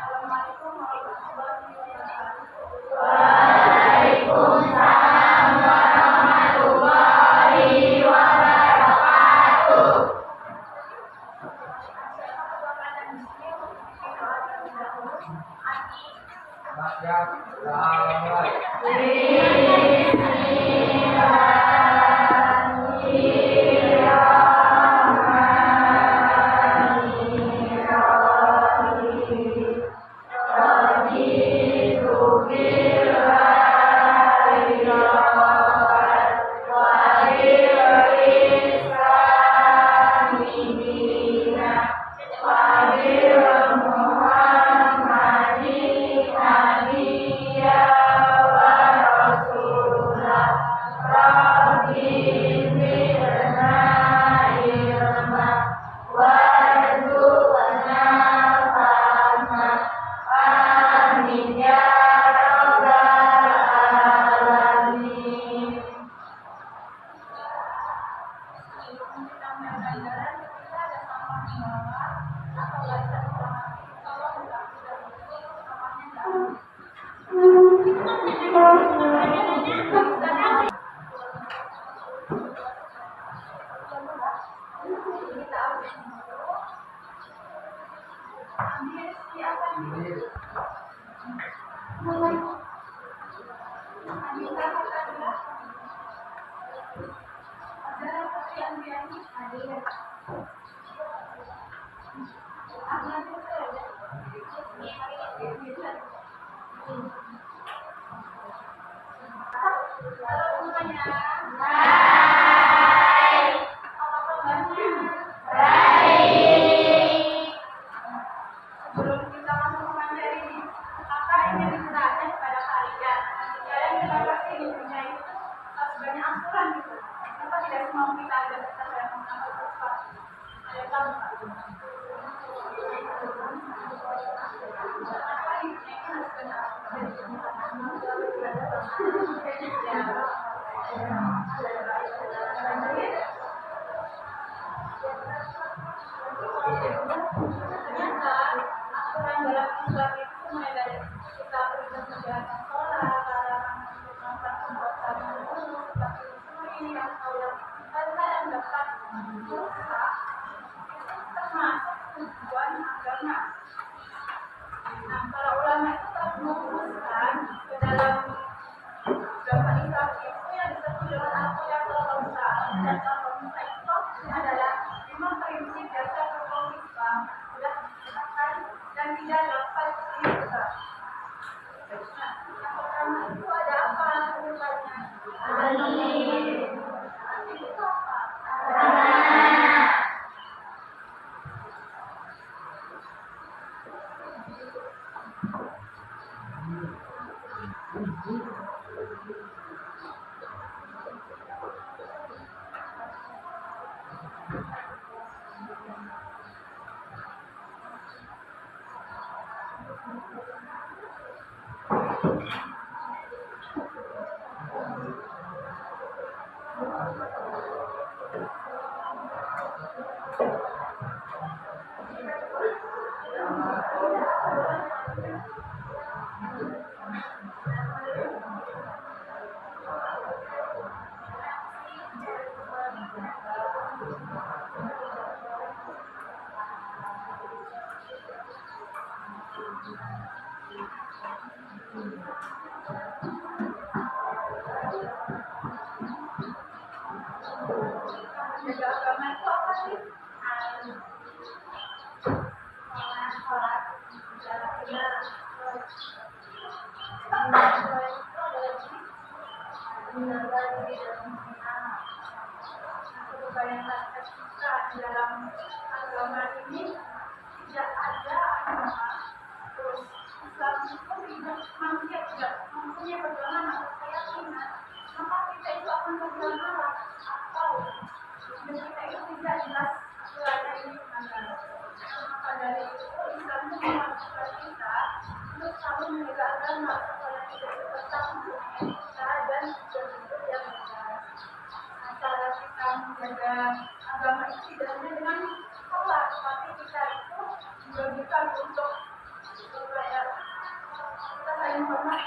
Waalaikumsalam warahmatullahi wabarakatuh.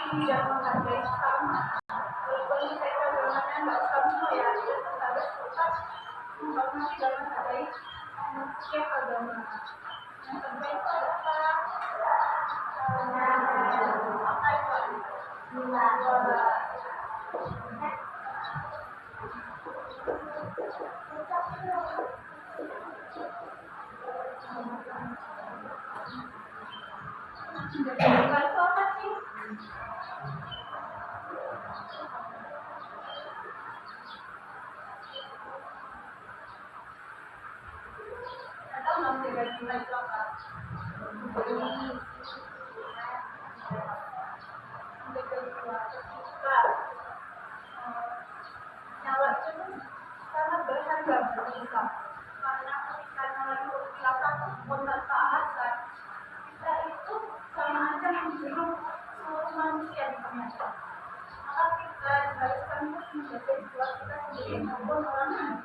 tidak menghargai sama. Walaupun mereka bermakna nggak sama ya, kita harus tetap menghormati dan menghargai setiap agama. Yang terbaik itu adalah apa itu? Kalau apa sih? Atau nggak menjaga itu apa? Nyawa itu sangat berharga bagi kita. Karena ketika nyawa itu kita bermanfaat, kita itu sama aja membunuh seluruh manusia di dunia. Maka kita diharuskan untuk menjaga jiwa kita sendiri maupun orang lain.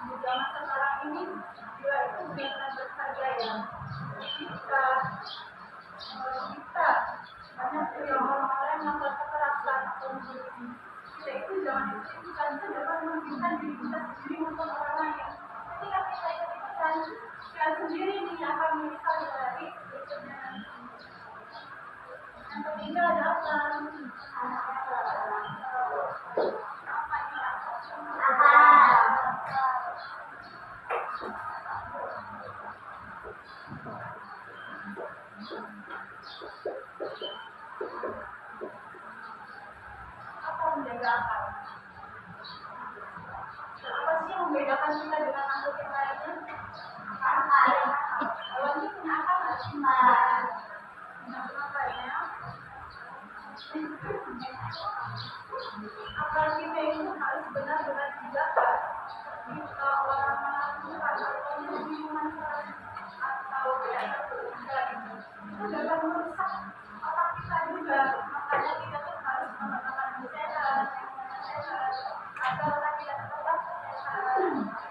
Di zaman sekarang ini jiwa itu benar-benar berharga ya. Kita banyak orang-orang yang kekerasan atau kita itu jangan ikut-ikutan, kita dapat merugikan diri kita sendiri maupun orang lain. Ketika kita ikut-ikutan, kita sendiri ini akan menyesal dari berikutnya. Yang ketiga adalah menjaga akal. Apa sih yang membedakan kita dengan makhluk yang lainnya? Akal. Awalnya punya akal nggak sih? Kenapa ya? Akal kita itu harus benar-benar dijaga. Jika orang melakukan atau membingungkan atau tidak terlibat, itu dapat merusak otak kita juga. Makanya kita tuh harus menggunakan sehat agar otak kita tetap sehat.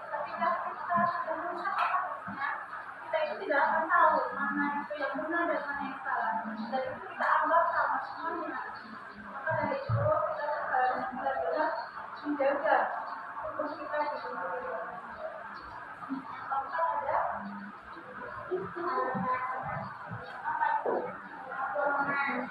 Ketika kita sudah merusak otaknya, kita itu tidak akan tahu mana itu yang benar dan mana yang salah. Dan itu kita anggap sama semuanya. Maka dari itu kita harus benar-benar menjaga tubuh kita di dunia. Keempat ada apa itu? Golongan.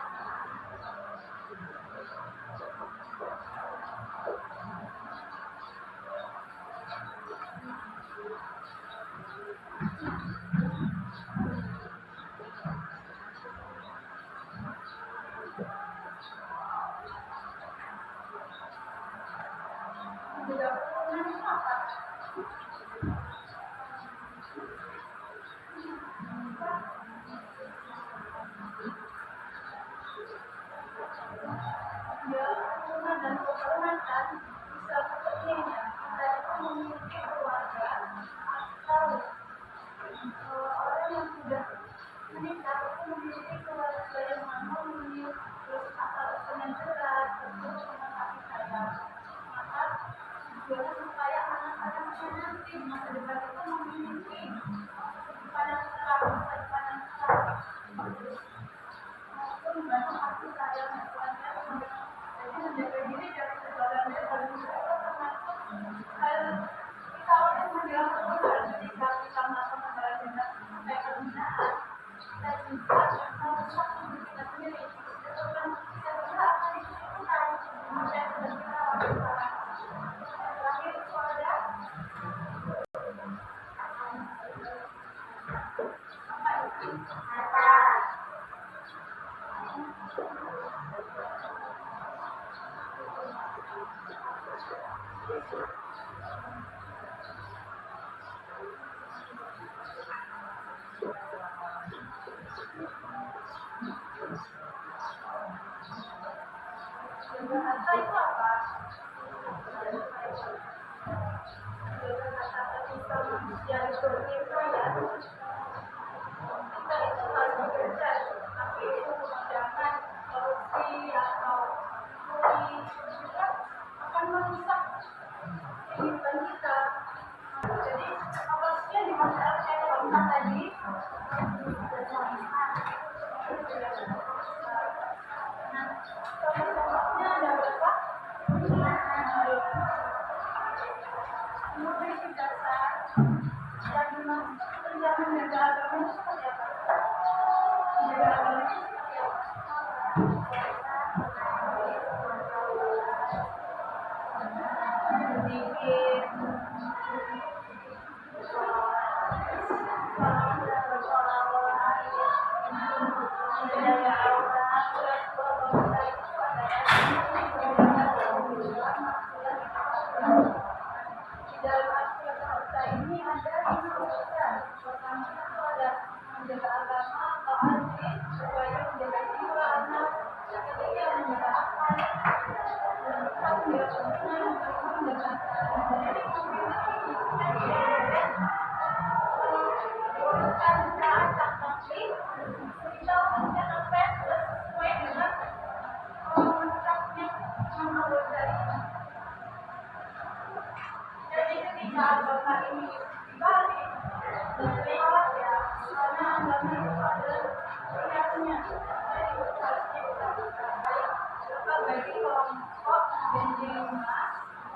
Bahasa itu apa? Bahasa manusia itu ya. Kita itu harus bekerja, tapi itu jangan korupsi atau curi juga akan merusak kehidupan kita. Jadi kapasitasnya di masyarakat Alhamdulillah tadi. Nah, contoh-contohnya ada berapa? Nutrisi dasar dan menjaga agama itu seperti apa? Menjaga agama itu seperti apa? Sedikit menjaga di dalam aspek harta ini ada 5 unsur. Pertama itu ada menjaga agama atau arti, supaya menjaga jiwa anak. Yang ketiga menjaga akal. Dan keempat menjaga kepentingan untuk menjaga urusan saat takdir kita menjaga pes sesuai dengan menetapnya menurut dari. Jadi ketika agama ini dibalik lewat ya, karena agama itu ada niatnya. Jadi harusnya kita bagi kelompok dan jemaah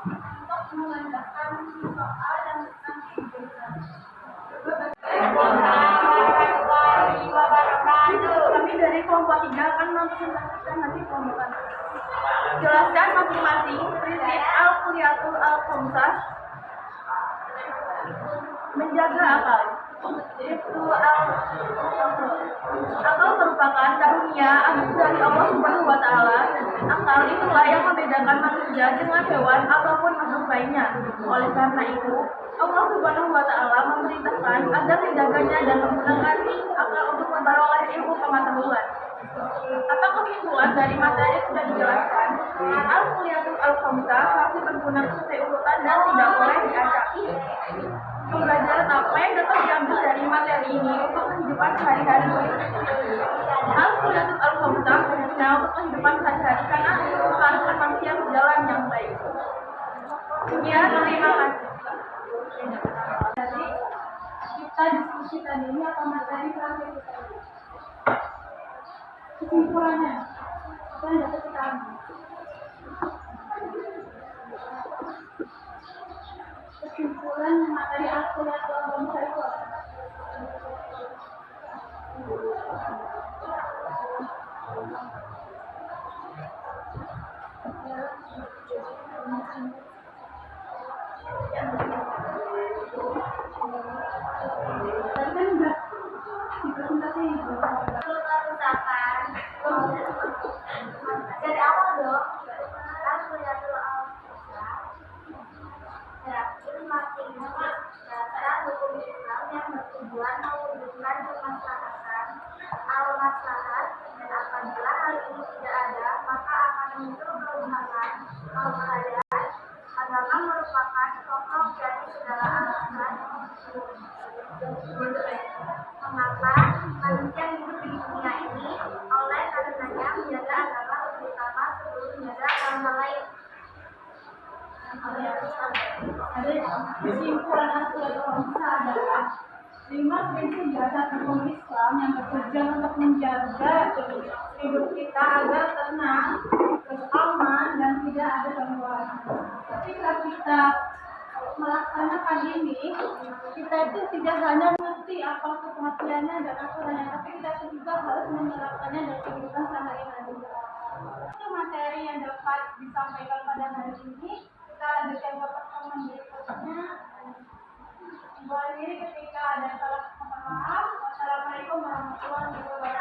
untuk mengandalkan soal dan tentang kehidupan. Warahmatullahi wabarakatuh. Kami dari kelompok 3 akan mempresentasikan nanti kelompok. Jelaskan masing-masing prinsip al-kuliyatul al-khamsah. Menjaga akal. Itu akal merupakan karunia dari Allah Subhanahu wa taala. Akal itulah yang membedakan manusia dengan hewan ataupun makhluk lainnya. Oleh karena itu, Allah Subhanahu wa taala memerintahkan agar menjaganya dan menggunakan akal untuk memperoleh ilmu pengetahuan. Apa kesimpulan dari materi yang sudah dijelaskan? Al-kuliyatul al-khamsah masih berguna sesuai urutan dan tidak boleh diacak. Pembelajaran apa yang dapat diambil dari materi ini untuk kehidupan sehari-hari? Al-kuliyatul al-khamsah berguna untuk kehidupan sehari-hari karena kehidupan manusia berjalan yang baik. Ya, terima kasih. Jadi kita diskusi tadi ini apa materi terakhir kita? Kesimpulannya apa yang dapat kita ambil? Kesimpulan materi al-kuliyatul al-khamsah itu apa? Tadi kan udah dipresentasi itu. Dari awal dong. Al-kuliyatul al-khamsah maknanya dasar hukum Islam yang bertujuan mewujudkan kemaslahatan al-maslahat, dan apabila hal ini tidak ada maka akan muncul kerusakan al-bahayat. Agama merupakan pokok dari segala alasan mengapa manusia hidup di dunia ini. Oleh karenanya menjaga agama lebih utama sebelum menjaga hal lain. Ada kesimpulan al-kuliyatul al-khamsah adalah 5 prinsip dasar hukum Islam yang bertujuan untuk menjaga hidup kita agar tenang, aman, dan tidak ada gangguan. Ketika kita melaksanakan ini, kita itu tidak hanya mengerti apa pengertiannya dan aturannya, tapi kita juga harus menerapkannya dalam kehidupan sehari-hari. Itu materi yang dapat disampaikan pada hari ini. Kita lanjutkan ke pertemuan berikutnya. Buat diri ketika ada salah, mohon maaf. Wassalamualaikum warahmatullahi wabarakatuh.